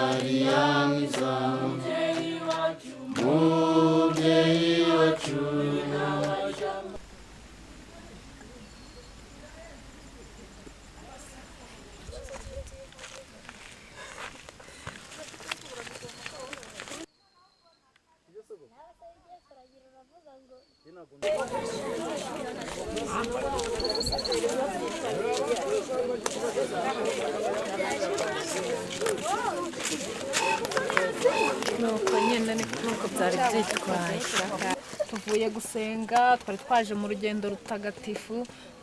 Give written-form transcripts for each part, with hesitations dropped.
mariya mwiza mubyeyi wacu nuko nyine nuko byari byitwaye tuvuye gusenga twari twaje mu rugendo rutagatifu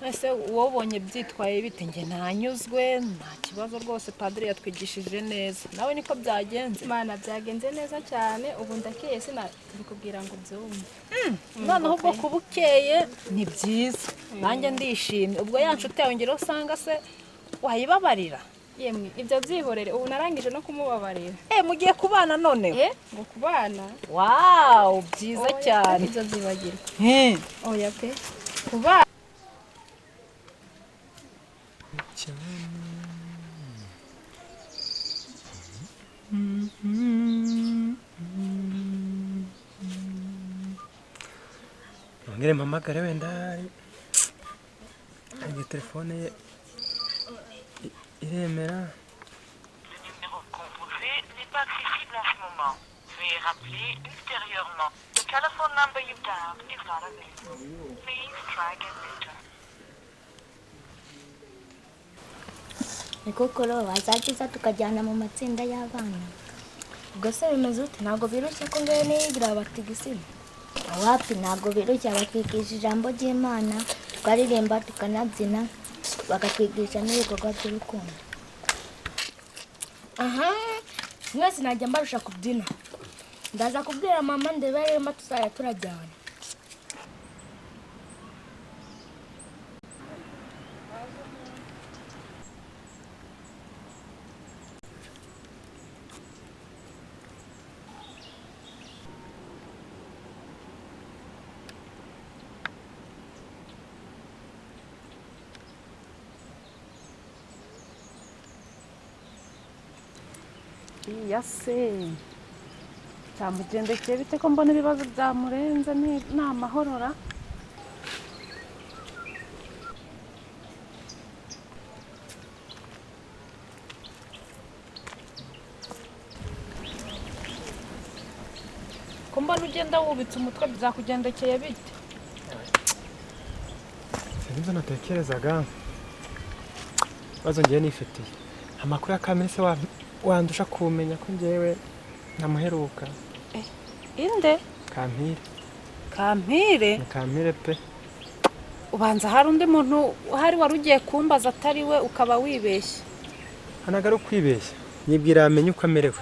ese wobonye byitwaye bite nge ntanyuzwe nta kibazo rwose padiri yatwigishije neza nawe niko byagenze Mana byagenze neza cyane ubu ndakiye sinabikubwira ngo byumve noneho ubwo kubukeye ni byiza nanjye ndishimye ubwo ya nshuti yawe ngero usanga se wayibabarira yemwe ibyo byihorere ubu narangije no kumubabarira mugiye kubana noneho ngo kubana wow byiza cyane ibyo byibagirwa oya pe kubana Ngere mpamagare wenda iyi telefone ye iremera. Le numéro composé n'est pas accessible en ce moment. Veuillez rappeler ultérieurement. The telephone number you dialed is not available. Please try again later. Niko koro wazagiza tukajyana mu matsinda y'abana. ubwo se bimeze ute ntabwo birushye ko ngayo niyigira abatigisimu Awapi ntabwo birushye batwigisha ijambo ry'Imana twaririmba tukanabyina bakatwigisha n'ibikorwa by'urukundo. aha mwese najya mbarusha kubyina ndaza kubwira mama ndeberemo tuzajya turajyana yase cyamugendekeye bite ko mbona ibibazo byamurenze ni amahorora ko mbona ugenda wubitse umutwe byakugendekeye bite Sinzi natekerezaga bazongeye nifitiye amakuru ya Kamere se wandusha kumenya ko ngewe namuheruka. inde Kampire Kamere pe ubanza hari undi muntu uhari wari ugiye kumbaza atari we ukaba wibeshye hanagara kwibeshya nibwira amenye uko amerewe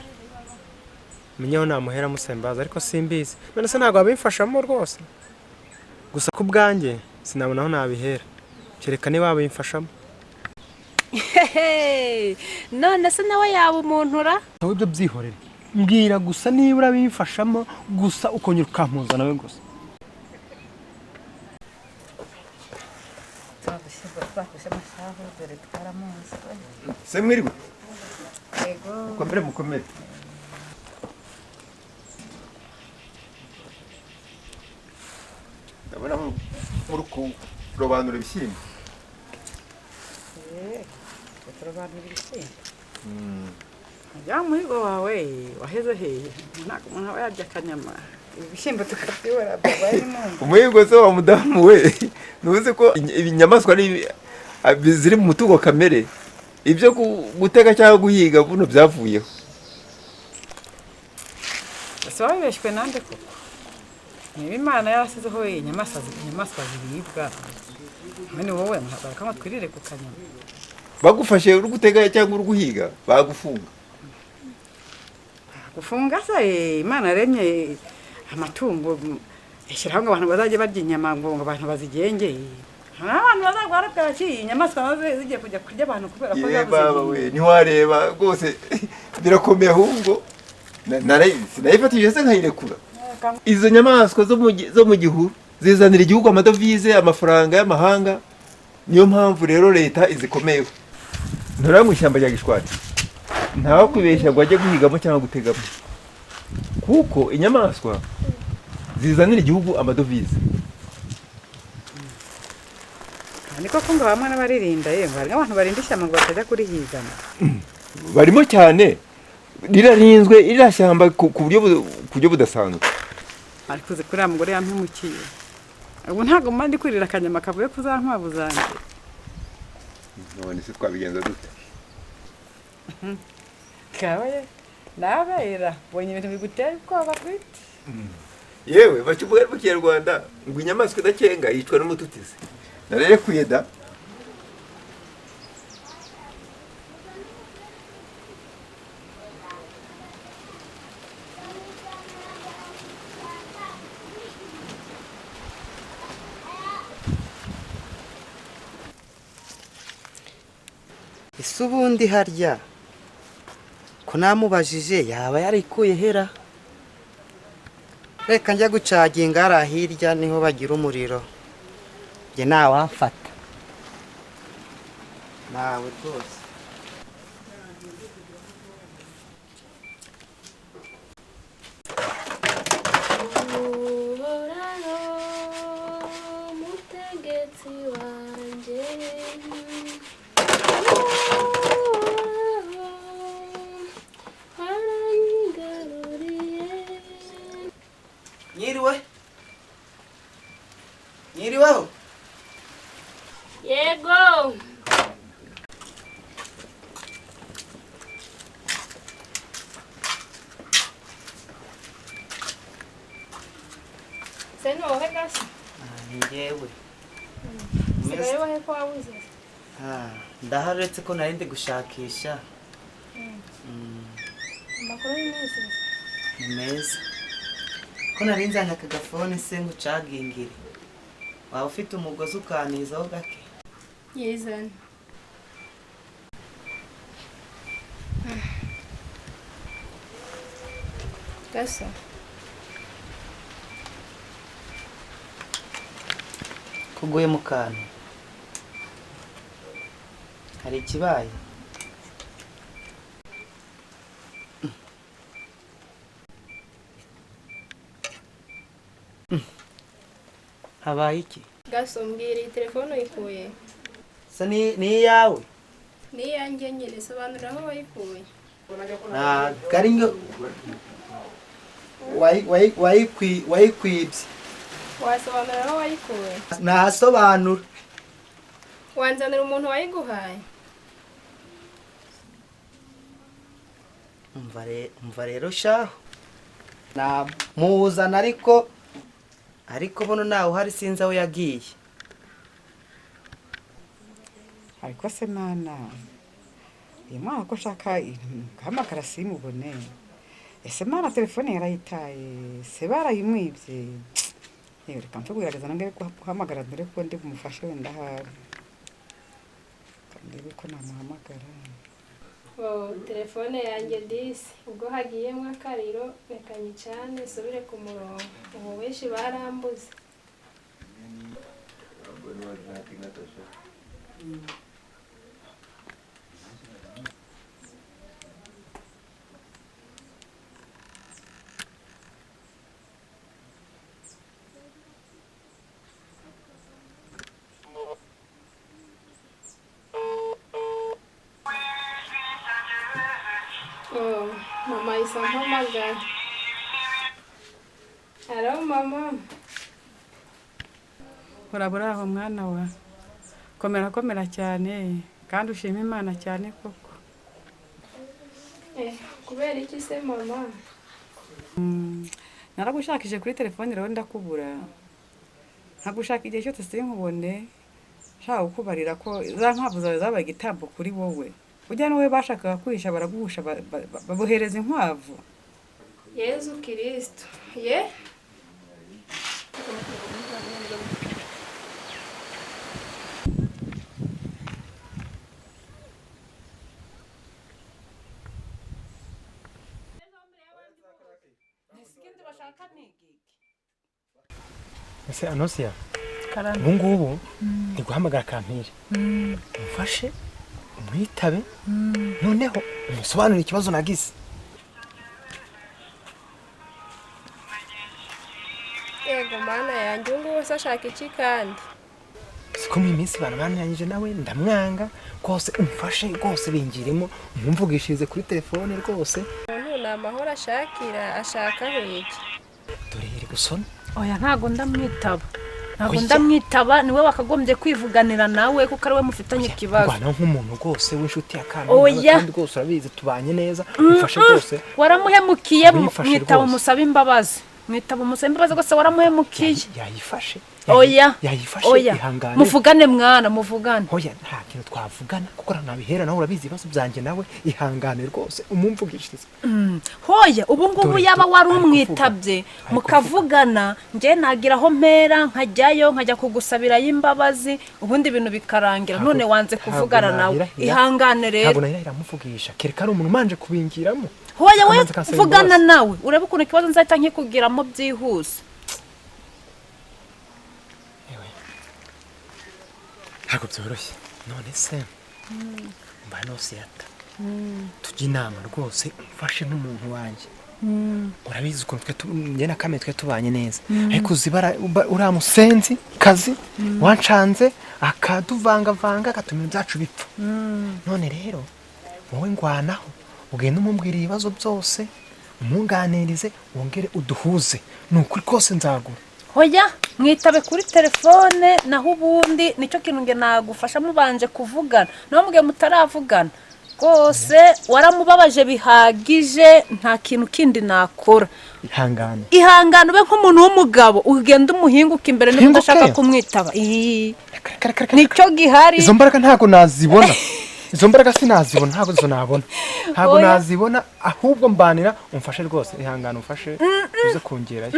menyaho namuhera musembaza ariko simbizi none se ntabwo abimfashamo rwose gusa ku bwanjye sinabona aho nabihera kereka niba abimfashamo. none se nawe yaba umuntura nawe ibyo byihorere mbwira gusa niba urabimfashamo gusa ukongera ukampuza nawe gusa. Se mwiriwe mukomere mukomere ndabona muri kurobanura ibishyimbo. turabanura ibishyimbo ya muhigo wawe waheze hehe ntabwo umuntu aba yarya akanyama ibishyimbo tukabyibora umuhigo se wa mudamu we ntuzi ko inyamaswa ziri mu mutungo kamere ibyo guteka cyangwa guhiga buno byavuyeho. ese wabibeshywe nande koko niba imana yarasizeho inyamaswa ziribwa none wowe ntabwo twirire ku kanyama bagufashe uri guteka cyangwa uri guhiga bagufunga. gufunga se imana yaremye amatungo ishyiraho ngo abantu bazajye barya inyama ngo abantu bazigengeye abantu bazarwara bwaki inyamaswa zigiye kujya kurya abantu kubera ko zabuze ntiwareba rwose birakomeye ahubwo sinayifatishije se nkayirekura. izo nyamaswa zo mu gihuru zizanira igihugu amadovize amafaranga y'amahanga niyo mpamvu rero leta izikomeyeho. ntura mu ishyamba rya Gishwati ntawe kwibeshya ngo ajye guhigamo cyangwa gutegamo, kuko inyamaswa zizanira igihugu amadovize. niko kumva bamwe n'abaririnda yemwe hari abantu barinda ishyamba ngo batajya kurihigana. Barimo cyane, rirarinzwe iriya shyamba ku buryo budasanzwe. ariko uzi kuri uriya mugore yampemukiye, ubu ntabwo mba ndi kwirira akanyama kavuye ku za nkwavu zanjye. None se twabigenza dute? kabaye nabera bonye ibintu bigutera ubwoba bwite. Yewe bakivuga mu Kinyarwanda ngo inyamaswa idakenga yicwa n'umututizi. Narekuye da. ese ubundi harya ko namubajije yaba yarikuye hera? reka njya gucaginga hariya hirya niho bagira umuriro, njye ntawamfata nawe rwose. mutegetsi wanjye Nyiriweho? yego seno wowe gasi Ni njyewe. sigaye wowe ko wabuze Ndaharetse ko nari ndi gushakisha. amakuru y'umunsi Ni meza. Ko nari nzanye aka gafone se ngucagingire. Waba ufite umugozi ukanizaho gake? yizana gasa Kuguye mu kantu. Hari ikibaye? Habaye iki? gaso mbwira iyi telefone uyikuye Se ni iyawe? ni iyanjye nyine sobanura aho wayikuye Gari ngo wayikwibye. wasobanura aho wayikuye Nahasobanura. wanzanira umuntu wayiguhaye Umva rero shaho. Namuzana ariko bono nawe uhari sinzi aho yagiye. ariko se mana uyu mwana ko nshaka guhamagara simubone. ese mana telefone yarayitaye se barayimwibye. yewe reka mfe kugerageza nangere guhamagara dore ko ndi bumufashe wenda ahari ndebe ko namuhamagara. telefone yanjye disi ubwo hagiyemo akariro reka nyicane subire ku murongo ubu benshi barambuze. Mama isa mpamagara. Hello mama. urabura aho mwana wa komera cyane kandi ushima Imana cyane koko. Kubera iki se mama? Naragushakije kuri telefone rero ndakubura. Ntagushaka igihe cyose sinkubone. Shaka kukubarira ko za nkwavu zawe zabaye igitambo kuri wowe. Ujya n'uwe bashakaga kwisha baraguhusha babohereza inkwavu. Yezu Kristo. Ye? Ese Anosia, ubu ngubu ndi guhamagara Kampire. Mfashe umwitabe noneho umusobanurire ikibazo nagize. yego mana yanjye ubu ngubu se ashaka iki kandi siko mu minsi bananyije nawe ndamwanga rwose umfashe rwose bingiremo umvugishirize kuri telefone rwose. umuntu ni amahoro ashaka iki dore iri gusona. oya ntago ndamwitaba niwe wakagombye kwivuganira nawe kuko ari we mufitanye ikibazo. Bana nk'umuntu rwose w'inshuti ya kandi kandi rwose urabizi tubanye neza umfashe rwose. waramuhemukiye mwitaba umusaba imbabazi rwose waramuhemukiye. yayifashe oya ihangane muvugane mwana muvugane. oya nta kintu twavugana kuko nabihera nawe urabizi ibibazo byanjye nawe ihangane rwose umumvugishirize. hoya ubu ngubu yaba wari umwitabye mukavugana njye nagira aho mpera nkajyayo nkajya kugusabira y'imbabazi ubundi ibintu bikarangira none wanze kuvugana nawe ihangane rero. ntabwo nahira iramuvugisha kereka ari umuntu manje kubingiramo. hoya we vugana nawe urebe ukuntu ikibazo nzahita nkikugiramo byihuse. ntabwo byoroshye none se mba nosiyata tujya inama rwose umfashe n'umuntu wanjye. urabizi ukuntu njye na Kame twe tubanye neza ariko uzibara uriya musenzi kazi wancanze akaduvangavanga agatuma ibyacu bipfa. none rero wowe ngwanaho ugenda umubwira ibibazo byose umunganirize wongere uduhuze ni ukuri kose nzagura. hoya mwitabe kuri telefone naho ubundi nicyo kintu nge nagufasha mubanje kuvugana naho mugihe mutaravugana rwose waramubabaje bihagije nta kintu kindi nakora. ihangane ube nk'umuntu w'umugabo ugenda umuhinguka imbere niba udashaka kumwitaba. nicyo gihari. izo mbaraga ntabwo nazibona izo mbaraga sinazibona ntabwo zo nabona ntabwo nazibona ahubwo mbanira umfashe rwose ihangane umfashe uze kongerayo.